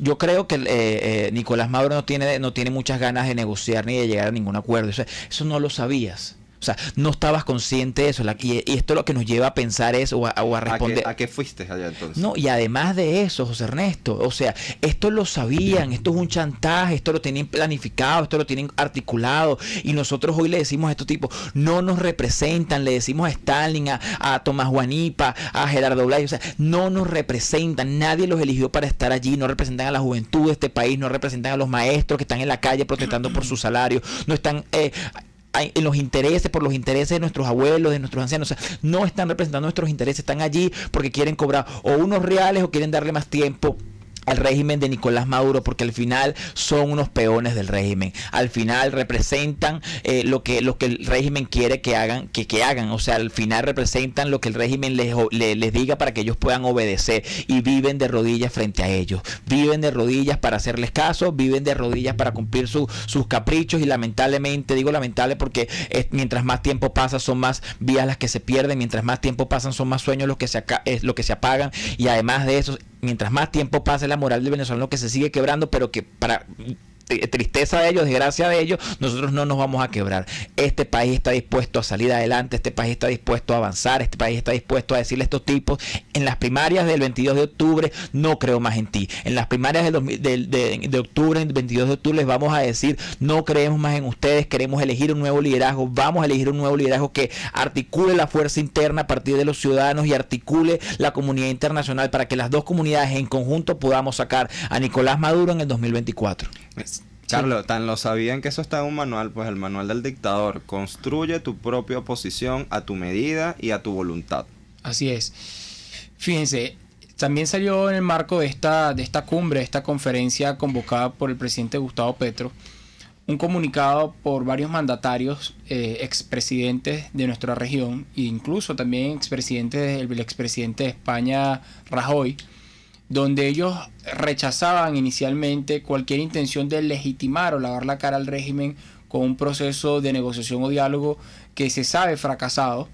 yo creo que Nicolás Maduro no tiene muchas ganas de negociar ni de llegar a ningún acuerdo. O sea, eso no lo sabías. O sea, no estabas consciente de eso, y esto es lo que nos lleva a pensar eso, o a responder. ¿A qué fuiste allá entonces? No, y además de eso, José Ernesto, o sea, esto lo sabían, esto es un chantaje, esto lo tienen planificado, esto lo tienen articulado, y nosotros hoy le decimos a estos tipos, no nos representan, le decimos a Stalin, a Tomás Guanipa, a Gerardo Blay, o sea, no nos representan, nadie los eligió para estar allí, no representan a la juventud de este país, no representan a los maestros que están en la calle protestando por su salario, no están en los intereses, por los intereses de nuestros abuelos, de nuestros ancianos. O sea, no están representando nuestros intereses, están allí porque quieren cobrar o unos reales o quieren darle más tiempo al régimen de Nicolás Maduro, porque al final son unos peones del régimen. Al final representan lo que el régimen quiere que hagan, que hagan. O sea, al final representan lo que el régimen les diga para que ellos puedan obedecer, y viven de rodillas frente a ellos. Viven de rodillas para hacerles caso, viven de rodillas para cumplir sus caprichos, y lamentablemente, digo lamentable porque mientras más tiempo pasa son más vidas las que se pierden, mientras más tiempo pasan son más sueños los que se apagan, y además de eso, mientras más tiempo pase, la moral del venezolano que se sigue quebrando, pero que para tristeza de ellos, desgracia de ellos, nosotros no nos vamos a quebrar. Este país está dispuesto a salir adelante, este país está dispuesto a avanzar, este país está dispuesto a decirle a estos tipos: en las primarias del 22 de octubre no creo más en ti. En las primarias de octubre, el 22 de octubre, les vamos a decir: no creemos más en ustedes, queremos elegir un nuevo liderazgo, vamos a elegir un nuevo liderazgo que articule la fuerza interna a partir de los ciudadanos y articule la comunidad internacional, para que las dos comunidades en conjunto podamos sacar a Nicolás Maduro en el 2024. Carlos, tan lo sabían que eso está en un manual, pues el manual del dictador: construye tu propia oposición a tu medida y a tu voluntad. Así es. Fíjense, también salió en el marco de esta cumbre, de esta conferencia convocada por el presidente Gustavo Petro, un comunicado por varios mandatarios, expresidentes de nuestra región, e incluso también el expresidente de España, Rajoy, donde ellos rechazaban inicialmente cualquier intención de legitimar o lavar la cara al régimen con un proceso de negociación o diálogo que se sabe fracasado,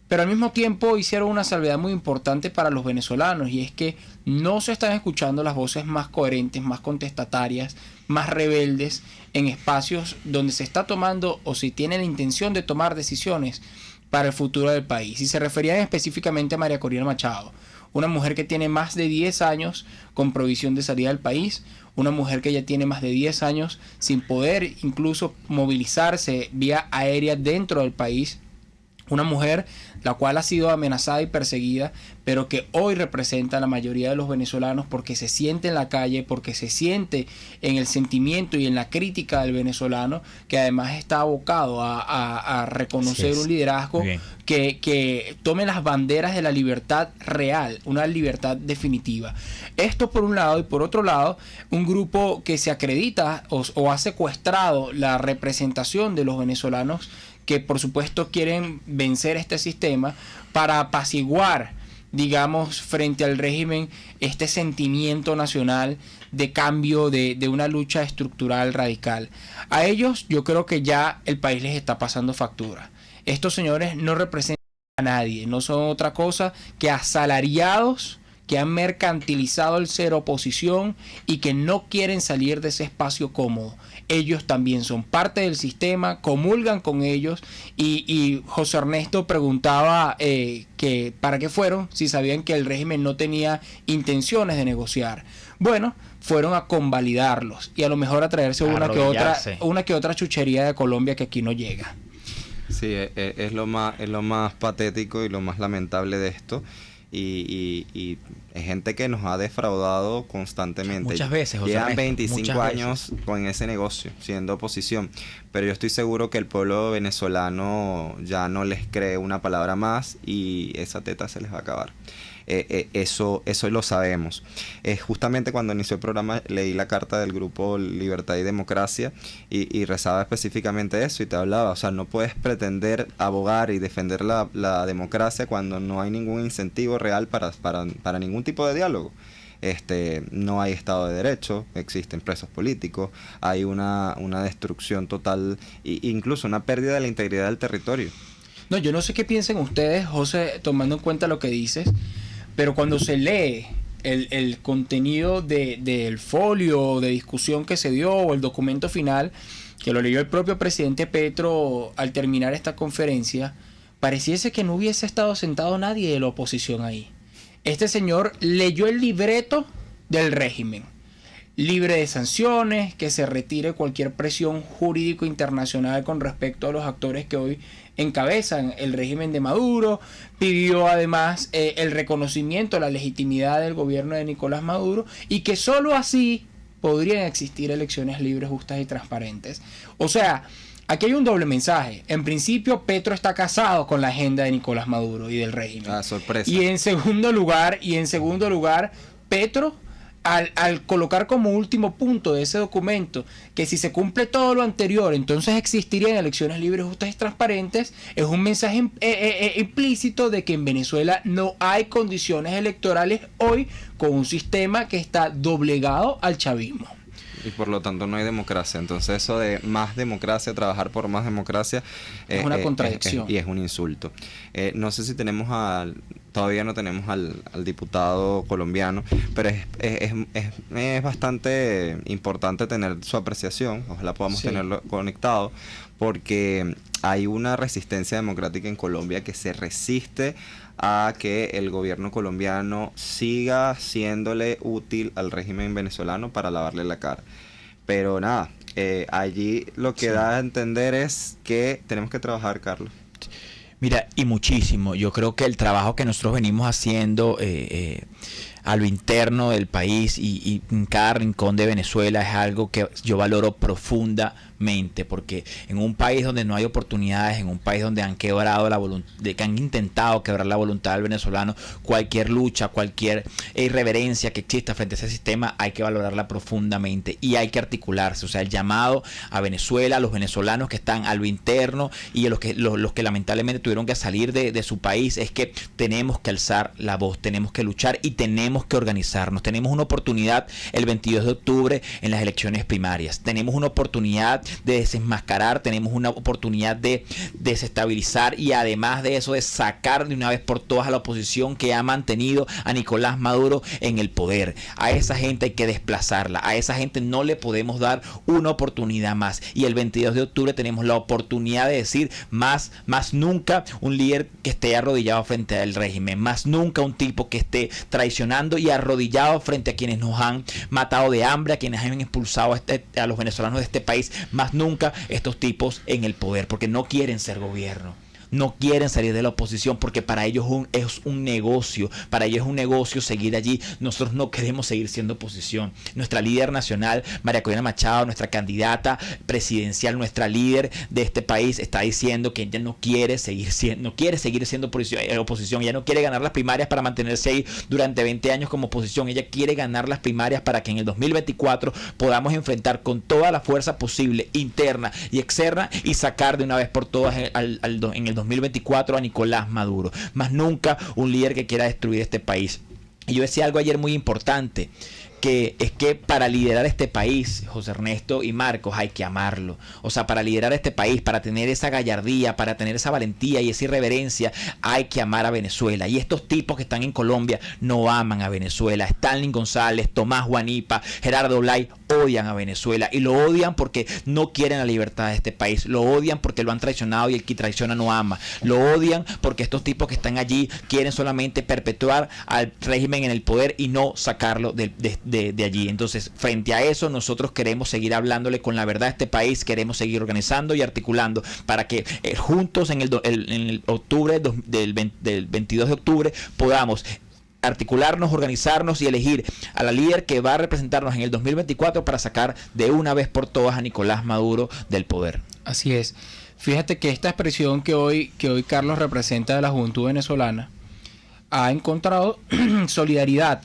pero al mismo tiempo hicieron una salvedad muy importante para los venezolanos, y es que no se están escuchando las voces más coherentes, más contestatarias, más rebeldes en espacios donde se está tomando o se tiene la intención de tomar decisiones para el futuro del país. Y se referían específicamente a María Corina Machado, una mujer que tiene más de 10 años con provisión de salida del país, una mujer que ya tiene más de 10 años sin poder incluso movilizarse vía aérea dentro del país, una mujer la cual ha sido amenazada y perseguida, pero que hoy representa a la mayoría de los venezolanos porque se siente en la calle, porque se siente en el sentimiento y en la crítica del venezolano, que además está abocado a reconocer un liderazgo que tome las banderas de la libertad real, una libertad definitiva. Esto por un lado, y por otro lado, un grupo que se acredita o ha secuestrado la representación de los venezolanos, que por supuesto quieren vencer este sistema para apaciguar, digamos, frente al régimen, este sentimiento nacional de cambio, de una lucha estructural radical. A ellos yo creo que ya el país les está pasando factura. Estos señores no representan a nadie, no son otra cosa que asalariados que han mercantilizado el ser oposición y que no quieren salir de ese espacio cómodo. Ellos también son parte del sistema, comulgan con ellos, y José Ernesto preguntaba que para qué fueron si sabían que el régimen no tenía intenciones de negociar. Bueno, fueron a convalidarlos y a lo mejor a traerse una que otra chuchería de Colombia que aquí no llega. Sí, es lo más patético y lo más lamentable de esto. Y es gente que nos ha defraudado constantemente. Muchas veces, José llevan Ernesto, 25 años con ese negocio, siendo oposición. Pero yo estoy seguro que el pueblo venezolano ya no les cree una palabra más y esa teta se les va a acabar. Eso lo sabemos. Justamente cuando inició el programa leí la carta del grupo Libertad y Democracia y rezaba específicamente eso y te hablaba, o sea, no puedes pretender abogar y defender la democracia cuando no hay ningún incentivo real para ningún tipo de diálogo. No hay Estado de Derecho, existen presos políticos, hay una destrucción total e incluso una pérdida de la integridad del territorio. No, yo no sé qué piensen ustedes, José, tomando en cuenta lo que dices, pero cuando se lee el contenido del folio de discusión que se dio o el documento final, que lo leyó el propio presidente Petro al terminar esta conferencia, pareciese que no hubiese estado sentado nadie de la oposición ahí. Este señor leyó el libreto del régimen, libre de sanciones, que se retire cualquier presión jurídico internacional con respecto a los actores que hoy encabezan el régimen de Maduro, pidió además el reconocimiento, la legitimidad del gobierno de Nicolás Maduro y que solo así podrían existir elecciones libres, justas y transparentes. O sea, aquí hay un doble mensaje. En principio, Petro está casado con la agenda de Nicolás Maduro y del régimen. Sorpresa. Y en segundo lugar, Petro al colocar como último punto de ese documento que si se cumple todo lo anterior, entonces existirían elecciones libres, justas y transparentes, es un mensaje implícito de que en Venezuela no hay condiciones electorales hoy con un sistema que está doblegado al chavismo. Y por lo tanto no hay democracia. Entonces eso de más democracia, trabajar por más democracia, es una contradicción. Y es un insulto. No sé si tenemos todavía no tenemos al diputado colombiano, pero es bastante importante tener su apreciación. Ojalá podamos tenerlo conectado, porque hay una resistencia democrática en Colombia que se resiste a que el gobierno colombiano siga siéndole útil al régimen venezolano para lavarle la cara. Pero nada, allí lo que da a entender es que tenemos que trabajar, Carlos. Mira, y muchísimo. Yo creo que el trabajo que nosotros venimos haciendo a lo interno del país y en cada rincón de Venezuela es algo que yo valoro profundamente, porque en un país donde no hay oportunidades, en un país donde han quebrado la voluntad, que han intentado quebrar la voluntad del venezolano, cualquier lucha, cualquier irreverencia que exista frente a ese sistema hay que valorarla profundamente y hay que articularse. O sea, el llamado a Venezuela, a los venezolanos que están a lo interno y a los que lamentablemente tuvieron que salir de su país, es que tenemos que alzar la voz, tenemos que luchar y tenemos que organizarnos. Tenemos una oportunidad el 22 de octubre en las elecciones primarias. Tenemos una oportunidad de desenmascarar, tenemos una oportunidad de desestabilizar y además de eso de sacar de una vez por todas a la oposición que ha mantenido a Nicolás Maduro en el poder. A esa gente hay que desplazarla, a esa gente no le podemos dar una oportunidad más, y el 22 de octubre tenemos la oportunidad de decir más nunca un líder que esté arrodillado frente al régimen, más nunca un tipo que esté traicionando y arrodillado frente a quienes nos han matado de hambre, a quienes han expulsado a los venezolanos de este país, más nunca estos tipos en el poder, porque no quieren ser gobierno. No quieren salir de la oposición porque para ellos es un negocio. Para ellos es un negocio seguir allí. Nosotros no queremos seguir siendo oposición. Nuestra líder nacional, María Corina Machado, nuestra candidata presidencial, nuestra líder de este país, está diciendo que ella no quiere seguir siendo oposición. Ella no quiere ganar las primarias para mantenerse ahí durante 20 años como oposición. Ella quiere ganar las primarias para que en el 2024 podamos enfrentar con toda la fuerza posible, interna y externa, y sacar de una vez por todas en el 2024 a Nicolás Maduro. Más nunca un líder que quiera destruir este país. Y yo decía algo ayer muy importante, que es que para liderar este país, José Ernesto y Marcos, hay que amarlo. O sea, para liderar este país, para tener esa gallardía, para tener esa valentía y esa irreverencia, hay que amar a Venezuela. Y estos tipos que están en Colombia no aman a Venezuela. Stanley González, Tomás Guanipa, Gerardo Blay odian a Venezuela, y lo odian porque no quieren la libertad de este país. Lo odian porque lo han traicionado y el que traiciona no ama. Lo odian porque estos tipos que están allí quieren solamente perpetuar al régimen en el poder y no sacarlo de allí. Entonces, frente a eso, nosotros queremos seguir hablándole con la verdad a este país, queremos seguir organizando y articulando para que juntos en el octubre del 22 de octubre podamos articularnos, organizarnos y elegir a la líder que va a representarnos en el 2024 para sacar de una vez por todas a Nicolás Maduro del poder. Así es. Fíjate que esta expresión que hoy Carlos representa de la juventud venezolana ha encontrado solidaridad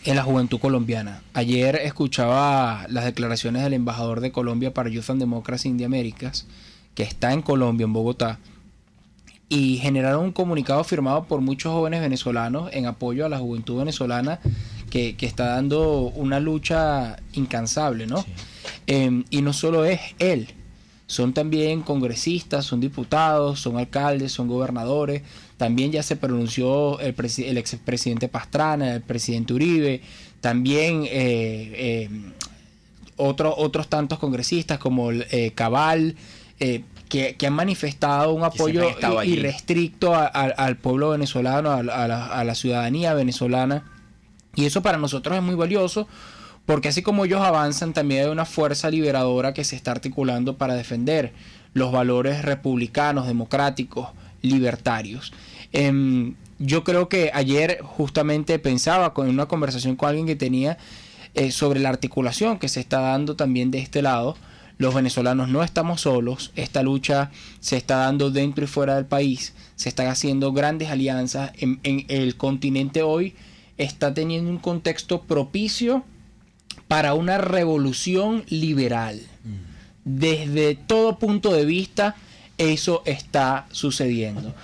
en la juventud colombiana. Ayer escuchaba las declaraciones del embajador de Colombia para Youth and Democracy in the Americas, que está en Colombia, en Bogotá, y generaron un comunicado firmado por muchos jóvenes venezolanos en apoyo a la juventud venezolana que está dando una lucha incansable, ¿no? Sí. Y no solo es él, son también congresistas, son diputados, son alcaldes, son gobernadores. También ya se pronunció el expresidente Pastrana, el presidente Uribe, también otros tantos congresistas como Cabal, que han manifestado un apoyo irrestricto al pueblo venezolano, a la ciudadanía venezolana. Y eso para nosotros es muy valioso, porque así como ellos avanzan, también hay una fuerza liberadora que se está articulando para defender los valores republicanos, democráticos, libertarios. Yo creo que ayer justamente pensaba con una conversación con alguien que tenía sobre la articulación que se está dando también de este lado. Los venezolanos no estamos solos, esta lucha se está dando dentro y fuera del país, se están haciendo grandes alianzas en el continente hoy. está teniendo un contexto propicio para una revolución liberal. Desde todo punto de vista, eso está sucediendo.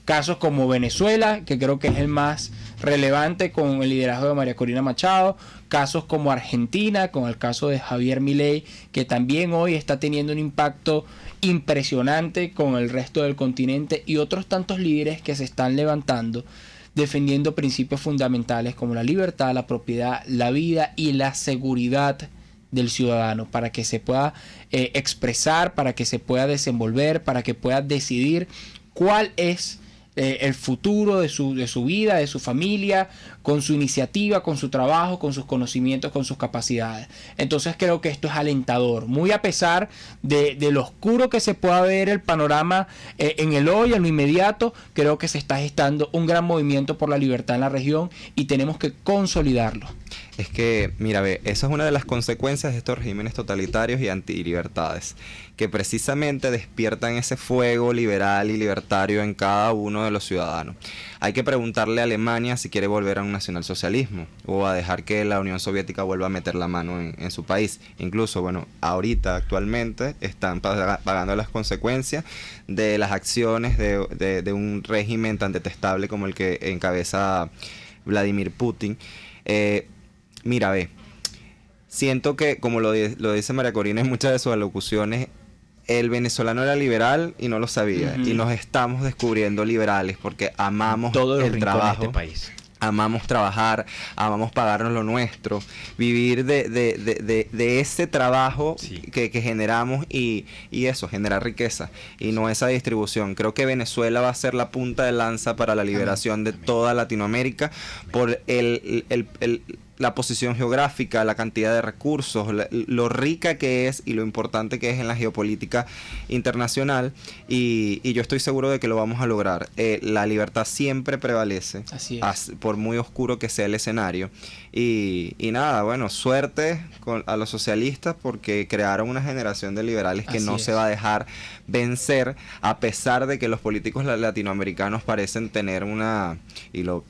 Casos como Venezuela, que creo que es el más relevante con el liderazgo de María Corina Machado, casos como Argentina, con el caso de Javier Milei, que también hoy está teniendo un impacto impresionante con el resto del continente, y otros tantos líderes que se están levantando defendiendo principios fundamentales como la libertad, la propiedad, la vida y la seguridad del ciudadano, para que se pueda expresar, para que se pueda desenvolver, para que pueda decidir cuál es el futuro de su vida, de su familia, con su iniciativa, con su trabajo, con sus conocimientos, con sus capacidades. Entonces creo que esto es alentador, muy a pesar de lo oscuro que se pueda ver el panorama en el hoy, en lo inmediato. Creo que se está gestando un gran movimiento por la libertad en la región y tenemos que consolidarlo. Es que, mira, esa es una de las consecuencias de estos regímenes totalitarios y antilibertades, que precisamente despiertan ese fuego liberal y libertario en cada uno de los ciudadanos. Hay que preguntarle a Alemania si quiere volver a un nacionalsocialismo o a dejar que la Unión Soviética vuelva a meter la mano en su país. Incluso, bueno, ahorita, actualmente, están pagando las consecuencias de las acciones de un régimen tan detestable como el que encabeza Vladimir Putin. Mira, siento que, como lo dice María Corina en muchas de sus alocuciones, el venezolano era liberal y no lo sabía. Y nos estamos descubriendo liberales porque amamos el trabajo. De este país. Amamos trabajar, amamos pagarnos lo nuestro, vivir de ese trabajo que generamos y eso, generar riqueza y no esa distribución. Creo que Venezuela va a ser la punta de lanza para la liberación de toda Latinoamérica por la posición geográfica, la cantidad de recursos, lo rica que es y lo importante que es en la geopolítica internacional, y yo estoy seguro de que lo vamos a lograr. La libertad siempre prevalece, así es, por muy oscuro que sea el escenario, y nada, bueno, suerte a los socialistas porque crearon una generación de liberales que no se va a dejar vencer, a pesar de que los políticos latinoamericanos parecen tener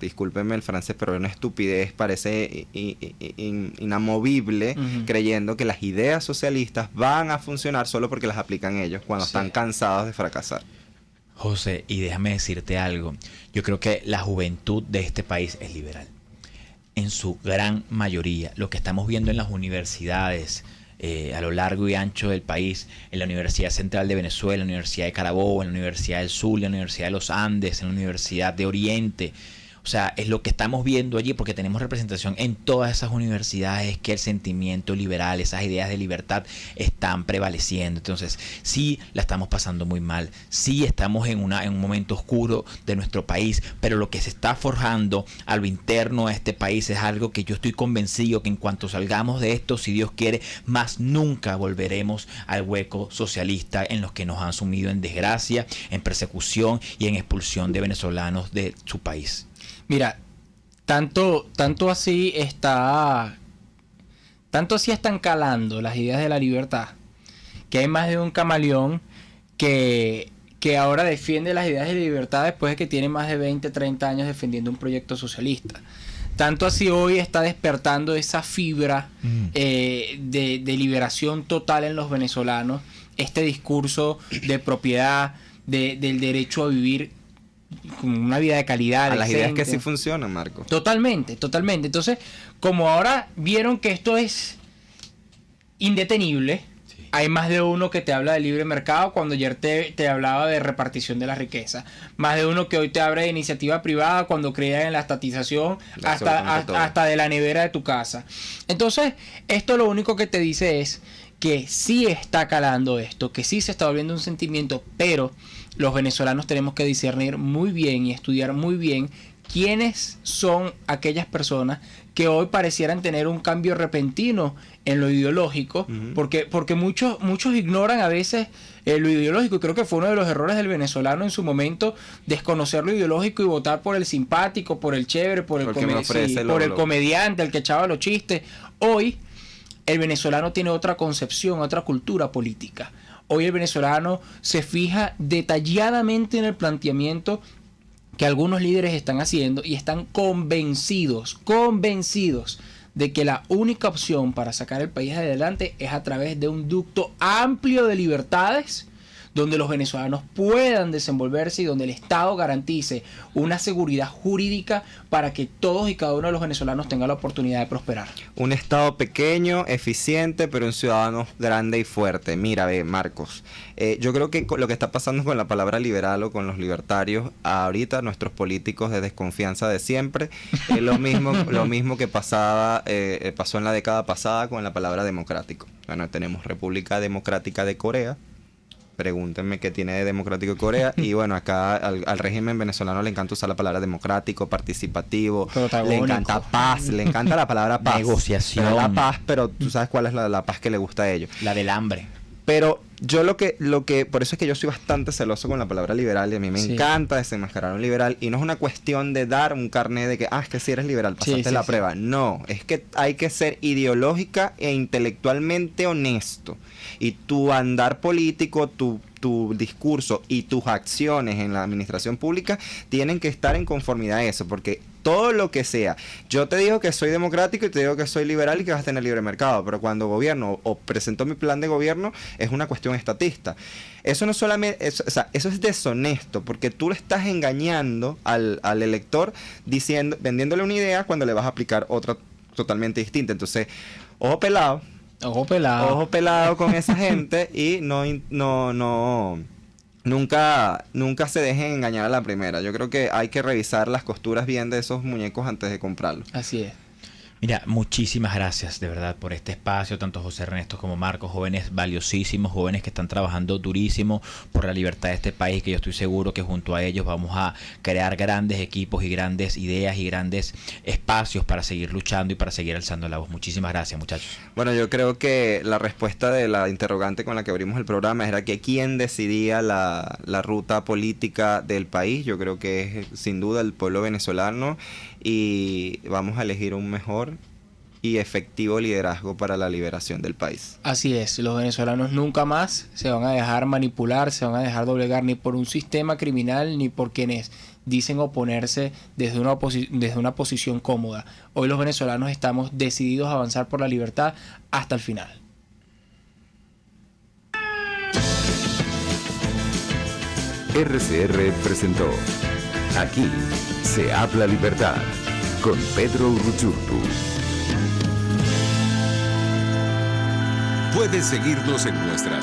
discúlpenme el francés, pero una estupidez, parece inamovible, creyendo que las ideas socialistas van a funcionar solo porque las aplican ellos cuando están cansados de fracasar. José, y déjame decirte algo, yo creo que la juventud de este país es liberal, en su gran mayoría. Lo que estamos viendo en las universidades a lo largo y ancho del país, en la Universidad Central de Venezuela, en la Universidad de Carabobo, en la Universidad del Zulia, en la Universidad de los Andes, en la Universidad de Oriente. O sea, es lo que estamos viendo allí, porque tenemos representación en todas esas universidades, que el sentimiento liberal, esas ideas de libertad están prevaleciendo. Entonces, sí la estamos pasando muy mal, sí estamos en un momento oscuro de nuestro país, pero lo que se está forjando a lo interno de este país es algo que yo estoy convencido que en cuanto salgamos de esto, si Dios quiere, más nunca volveremos al hueco socialista en los que nos han sumido en desgracia, en persecución y en expulsión de venezolanos de su país. Mira, tanto así están calando las ideas de la libertad, que hay más de un camaleón que ahora defiende las ideas de libertad después de que tiene más de 20, 30 años defendiendo un proyecto socialista. Tanto así hoy está despertando esa fibra de liberación total en los venezolanos, este discurso de propiedad, del derecho a vivir con una vida de calidad. A las ideas que sí funcionan, Marco. Totalmente. Entonces, como ahora vieron que esto es indetenible, hay más de uno que te habla de libre mercado cuando ayer te hablaba de repartición de la riqueza. Más de uno que hoy te habla de iniciativa privada cuando creía en la estatización hasta de la nevera de tu casa. Entonces, esto lo único que te dice es que sí está calando esto, que sí se está volviendo un sentimiento, pero los venezolanos tenemos que discernir muy bien y estudiar muy bien quiénes son aquellas personas que hoy parecieran tener un cambio repentino en lo ideológico, porque muchos ignoran a veces lo ideológico, y creo que fue uno de los errores del venezolano en su momento, desconocer lo ideológico y votar por el simpático, por el chévere, por el comediante, el que echaba los chistes. Hoy el venezolano tiene otra concepción, otra cultura política. Hoy el venezolano se fija detalladamente en el planteamiento que algunos líderes están haciendo y están convencidos de que la única opción para sacar el país adelante es a través de un ducto amplio de libertades donde los venezolanos puedan desenvolverse y donde el Estado garantice una seguridad jurídica para que todos y cada uno de los venezolanos tengan la oportunidad de prosperar. Un Estado pequeño, eficiente, pero un ciudadano grande y fuerte. Mira, Marcos, yo creo que lo que está pasando con la palabra liberal o con los libertarios, ahorita nuestros políticos de desconfianza de siempre, es lo mismo que pasó en la década pasada con la palabra democrático. Bueno, tenemos República Democrática de Corea. Pregúntenme qué tiene de democrático Corea. Y bueno, acá al régimen venezolano le encanta usar la palabra democrático, participativo, le encanta paz, le encanta la palabra paz. Negociación. Pero la paz, pero tú sabes cuál es la paz que le gusta a ellos. La del hambre. Pero yo lo que, por eso es que yo soy bastante celoso con la palabra liberal y a mí me encanta desenmascarar a un liberal y no es una cuestión de dar un carnet de que, es que si eres liberal, pasaste la prueba. No, es que hay que ser ideológica e intelectualmente honesto y tu andar político, tu discurso y tus acciones en la administración pública tienen que estar en conformidad a eso, porque todo lo que sea, yo te digo que soy democrático y te digo que soy liberal y que vas a tener libre mercado, pero cuando gobierno o presento mi plan de gobierno es una cuestión estatista. Eso no solamente, eso es deshonesto, porque tú le estás engañando al elector vendiéndole una idea cuando le vas a aplicar otra totalmente distinta. Entonces, ojo pelado con esa gente y nunca se dejen engañar a la primera. Yo creo que hay que revisar las costuras bien de esos muñecos antes de comprarlos. Así es. Mira, muchísimas gracias de verdad por este espacio, tanto José Ernesto como Marcos, jóvenes valiosísimos, jóvenes que están trabajando durísimo por la libertad de este país, que yo estoy seguro que junto a ellos vamos a crear grandes equipos y grandes ideas y grandes espacios para seguir luchando y para seguir alzando la voz. Muchísimas gracias, muchachos. Bueno, yo creo que la respuesta de la interrogante con la que abrimos el programa era que quién decidía la ruta política del país. Yo creo que es sin duda el pueblo venezolano y vamos a elegir un mejor y efectivo liderazgo para la liberación del país. Así es, los venezolanos nunca más se van a dejar manipular, se van a dejar doblegar ni por un sistema criminal ni por quienes dicen oponerse desde una posición cómoda. Hoy los venezolanos estamos decididos a avanzar por la libertad hasta el final. RCR presentó Aquí se habla libertad con Pedro Urruchurtu. Puedes seguirnos en nuestras